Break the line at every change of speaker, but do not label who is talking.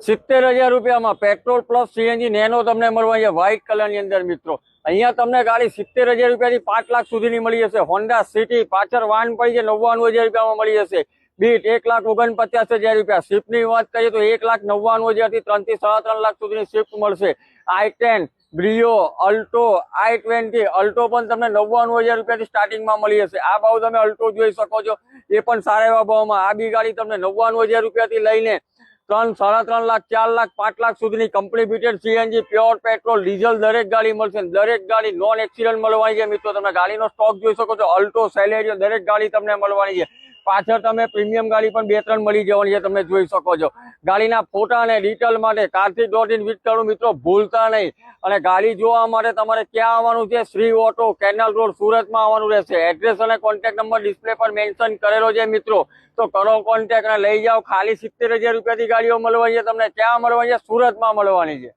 70,000 રૂપિયામાં petrol plus CNG nano તમને મળવાની છે વ્હાઇટ કલરની અંદર મિત્રો। અહીંયા તમને ગાડી 70,000 રૂપિયાથી 5 લાખ સુધીની મળી જશે। હોન્ડા સિટી પાછળ વાન પડી છે 99,000 રૂપિયામાં મળી જશે। બીટ 1,49,000 રૂપિયા। સ્વિફ્ટની વાત કરીએ તો 1,99,000 થી 3 થી 3.5 લાખ સુધીની સ્વિફ્ટ મળશે। i10 બ્રિયો અલ્ટો i20 અલ્ટો પણ તમને 99,000 રૂપિયાથી સ્ટાર્ટિંગમાં મળી જશે। આ ભાવ તમે અલ્ટો જોઈ શકો છો, એ પણ સારા એવા ભાવમાં। આ બી ગાડી તમને 99,000 રૂપિયાથી લઈને 3, 3.5 લાખ 4 લાખ 5 લાખ સુધીની company fitted CNG pure petrol diesel દરેક ગાડી મળશે। દરેક ગાડી નોન એક્સિડન્ટ મળવાની છે મિત્રો। તમે ગાડીનો સ્ટોક જોઈ શકો છો, અલ્ટો સેલેરિયો દરેક ગાડી તમને મળવાની છે। પાછળ તમે પ્રીમિયમ ગાડી પણ 2-3 મળી જવાની છે, તમે જોઈ શકો છો। ગાડીના ફોટા અને ડિટેલ માટે કાર્તિક.in વિઝિટ કરો મિત્રો, ભૂલતા નહીં। અને ગાડી જોવા માટે તમારે ક્યાં આવવાનું છે? શ્રી ઓટો કેનાલ રોડ સુરતમાં આવવાનું રહેશે। એડ્રેસ અને કોન્ટેક્ટ નંબર ડિસ્પ્લે પર મેન્શન કરેલો છે મિત્રો, તો કરો કોન્ટેક્ટ અને લઈ જાઓ। ખાલી 70,000 રૂપિયાથી ગાડીઓ મળવાની છે તમને। ક્યાં મળવાની છે? સુરતમાં મળવાની છે।